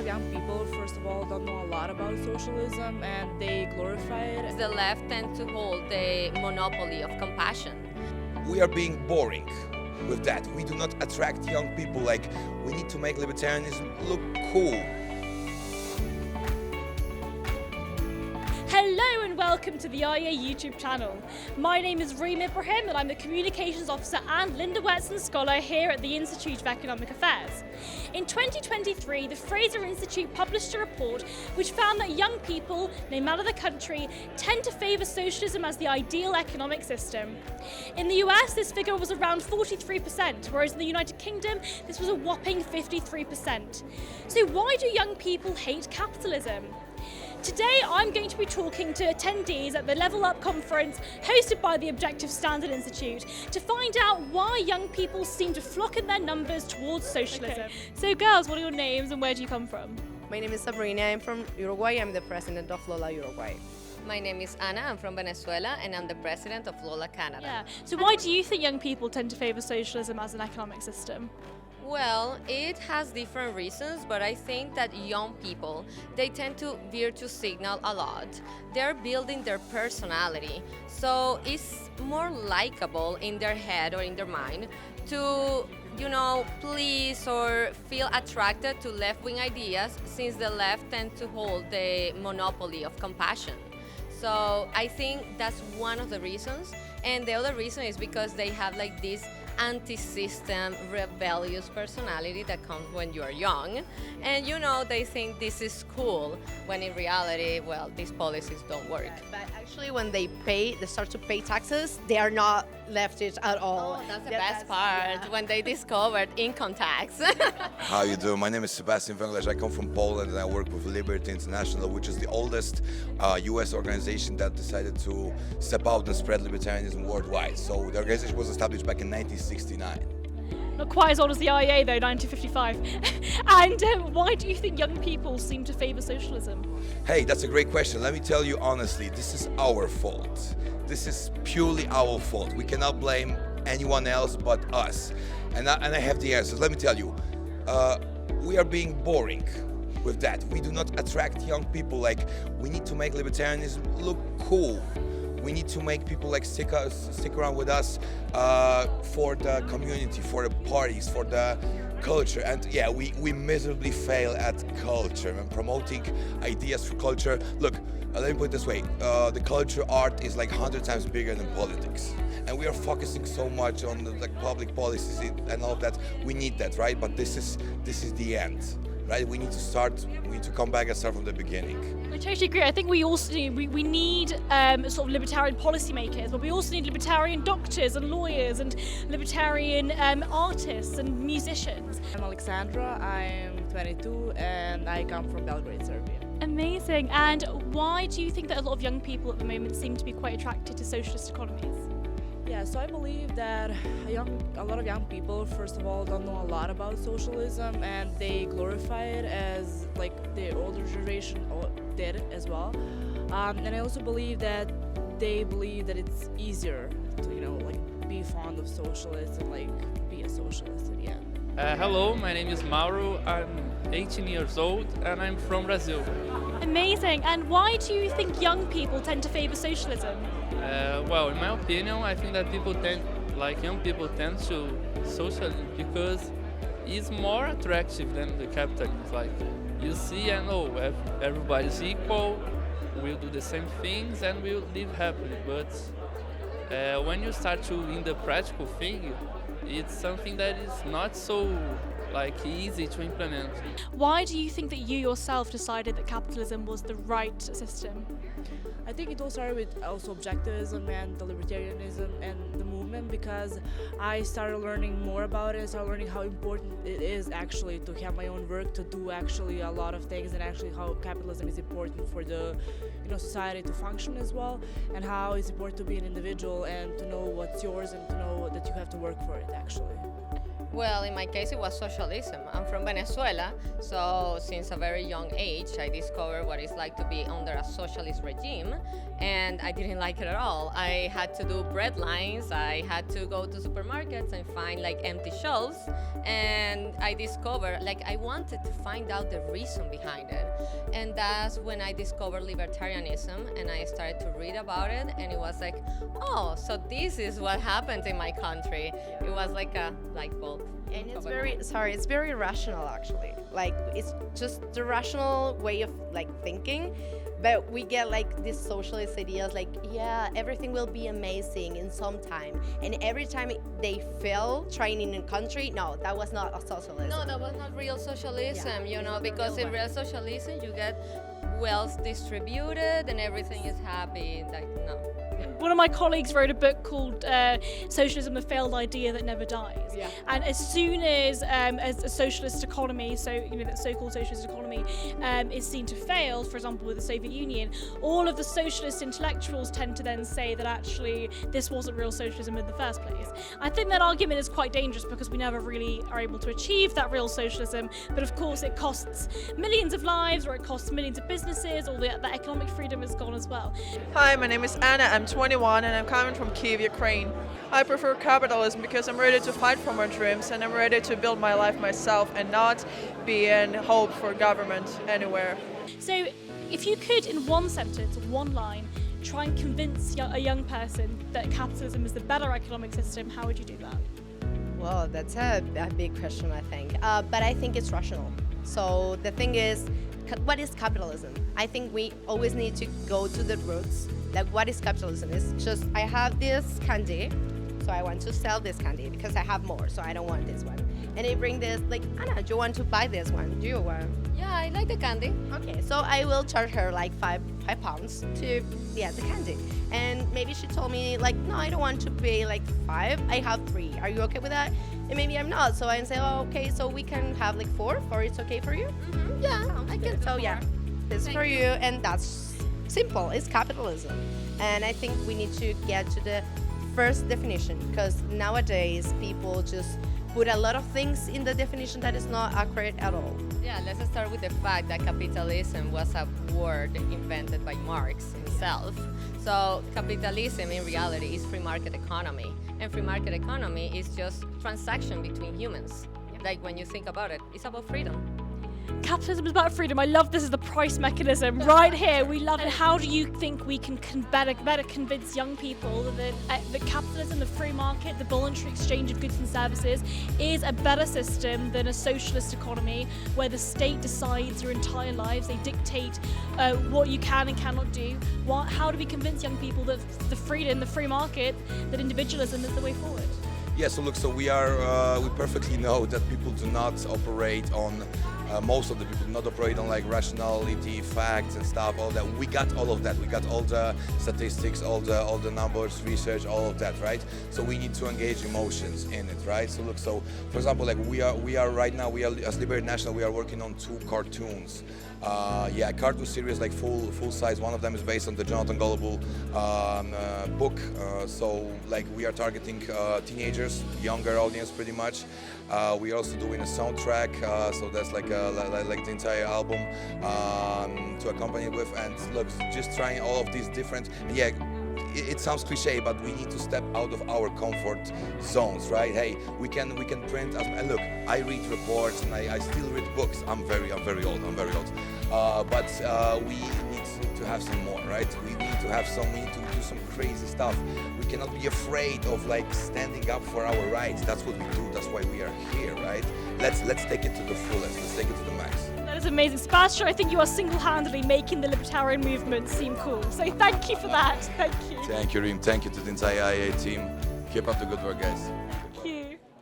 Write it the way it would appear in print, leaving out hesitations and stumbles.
young people, first of all, don't know a lot about socialism and they glorify it. The left tend to hold the monopoly of compassion. We are being boring with that. We do not attract young people. Like, we need to make libertarianism look cool. Hello and welcome to the IA YouTube channel. My name is Reem Ibrahim and I'm the Communications Officer and Linda Whetstone Scholar here at the Institute of Economic Affairs. In 2023, the Fraser Institute published a report which found that young people, no matter the country, tend to favour socialism as the ideal economic system. In the US, this figure was around 43%, whereas in the United Kingdom, this was a whopping 53%. So why do young people hate capitalism? Today I'm going to be talking to attendees at the Level Up conference hosted by the Objective Standard Institute to find out why young people seem to flock in their numbers towards socialism. Okay. So girls, what are your names and where do you come from? My name is Sabrina, I'm from Uruguay, I'm the president of Lola Uruguay. My name is Anna, I'm from Venezuela and I'm the president of Lola Canada. Yeah. So why do you think young people tend to favour socialism as an economic system? Well, it has different reasons, but I think that young people, they tend to virtue signal a lot. They're building their personality, so it's more likable in their head or in their mind to, please or feel attracted to left-wing ideas, since the left tend to hold the monopoly of compassion. So I think that's one of the reasons, and the other reason is because they have like this anti-system, rebellious personality that comes when you are young, and they think this is cool, when in reality, well, these policies don't work. But actually when they start to pay taxes, they are not leftists at all. Oh, that's the best part, when they discovered income tax. How you doing? My name is Sebastian Węglarz. I come from Poland and I work with Liberty International, which is the oldest US organization that decided to step out and spread libertarianism worldwide. So the organization was established back in 1969. Not quite as old as the IA though, 1955. And why do you think young people seem to favour socialism? Hey, that's a great question. Let me tell you honestly, this is our fault. This is purely our fault. We cannot blame anyone else but us. And I have the answers. Let me tell you, we are being boring with that. We do not attract young people. Like, we need to make libertarianism look cool. We need to make people like stick around with us for the community, for the parties, for the culture. And yeah, we miserably fail at culture and promoting ideas for culture. Look, let me put it this way, the culture art is like 100 times bigger than politics. And we are focusing so much on the public policies and all of that. We need that, right? But this is the end. Right? We need to come back and start from the beginning. I totally agree. I think we also need sort of libertarian policymakers, but we also need libertarian doctors and lawyers and libertarian artists and musicians. I'm Alexandra, I'm 22 and I come from Belgrade, Serbia. Amazing. And why do you think that a lot of young people at the moment seem to be quite attracted to socialist economies? Yeah, so I believe that a lot of young people, first of all, don't know a lot about socialism and they glorify it as like the older generation did as well. And I also believe that they believe that it's easier to, be fond of socialists and be a socialist in the end. Hello, my name is Mauro. I'm 18 years old and I'm from Brazil. Amazing. And why do you think young people tend to favour socialism? Well, in my opinion, I think that young people tend to socialism because it's more attractive than the capitalism. Like, you see and know everybody's equal, we'll do the same things and we'll live happily. But when you start to in the practical thing, it's something that is not so easy to implement. Why do you think that you yourself decided that capitalism was the right system? I think it all started with also objectivism and the libertarianism and the movement, because I started learning more about it. I started learning how important it is actually to have my own work, to do actually a lot of things, and actually how capitalism is important for the society to function as well, and how it's important to be an individual and to know what's yours and to know that you have to work for it actually. Well, in my case, it was socialism. I'm from Venezuela, so since a very young age, I discovered what it's like to be under a socialist regime, and I didn't like it at all. I had to do bread lines, I had to go to supermarkets and find like empty shelves, and I discovered, like, I wanted to find out the reason behind it. And that's when I discovered libertarianism, and I started to read about it, and it was like, oh, so this is what happened in my country. It was like a light bulb. And it's very rational actually. Like it's just the rational way of like thinking, but we get like these socialist ideas like, yeah, everything will be amazing in some time. And every time they fail trying in a country, no, that was not a socialism. No, that was not real socialism, Yeah, you know, not the because real in one. real socialism you get wealth distributed and everything is happy. Like, no. One of my colleagues wrote a book called Socialism, the Failed Idea That Never Dies. Yeah. And as soon as a socialist economy, so that so-called socialist economy is seen to fail, for example with the Soviet Union, all of the socialist intellectuals tend to then say that actually this wasn't real socialism in the first place. I think that argument is quite dangerous because we never really are able to achieve that real socialism, but of course it costs millions of lives, or it costs millions of businesses, or the economic freedom is gone as well. Hi, my name is Anna. I'm 21 and I'm coming from Kyiv, Ukraine. I prefer capitalism because I'm ready to fight for my dreams and I'm ready to build my life myself and not be in hope for government anywhere. So if you could, in one sentence, one line, try and convince a young person that capitalism is the better economic system, how would you do that? Well, that's a big question, I think. But I think it's rational. So the thing is, what is capitalism? I think we always need to go to the roots. Like, what is capitalism? It's just, I have this candy, so I want to sell this candy because I have more, so I don't want this one. And they bring this, like, Anna, do you want to buy this one? Do you want? Yeah, I like the candy. Okay, so I will charge her like five pounds to get the candy. And maybe she told me like, no, I don't want to pay like 5, I have 3. Are you okay with that? And maybe I'm not, so I say, oh, okay, so we can have like 4, or it's okay for you? Mm-hmm. Yeah, I can. So yeah, this is for you, and that's simple. It's capitalism. And I think we need to get to the first definition, because nowadays people just put a lot of things in the definition that is not accurate at all. Yeah, let's start with the fact that capitalism was a word invented by Marx himself. So capitalism in reality is free market economy. And free market economy is just transaction between humans. Like when you think about it, it's about freedom. Capitalism is about freedom. I love this as the price mechanism right here. We love it. How do you think we can better convince young people that capitalism, the free market, the voluntary exchange of goods and services is a better system than a socialist economy where the state decides your entire lives, they dictate what you can and cannot do? How do we convince young people that the freedom, the free market, that individualism is the way forward? Yeah, so look, so we perfectly know that people do not operate on, most of the people do not operate on like rationality, facts and stuff, all that. We got all of that. We got all the statistics, all the numbers, research, all of that, right? So we need to engage emotions in it, right? So look, so for example, like we are right now, as Liberty National, we are working on 2 cartoons. Cartoon series, like full size. One of them is based on the Jonathan Gullible book. So like we are targeting teenagers, younger audience, pretty much. We are also doing a soundtrack, so that's like the entire album to accompany it with. And look, just trying all of these different. Yeah, it sounds cliche, but we need to step out of our comfort zones, right? Hey, we can print and look, I read reports and I still read books. I'm very old. But we need to have some more, right? We need to do some crazy stuff. We cannot be afraid of like standing up for our rights. That's what we do. That's why we are here, right? Let's take it to the fullest. Let's take it to the max. That is amazing. Sebastian, I think you are single-handedly making the libertarian movement seem cool. So thank you for that. Thank you. Thank you, Reem. Thank you to the entire IA team. Keep up the good work, guys.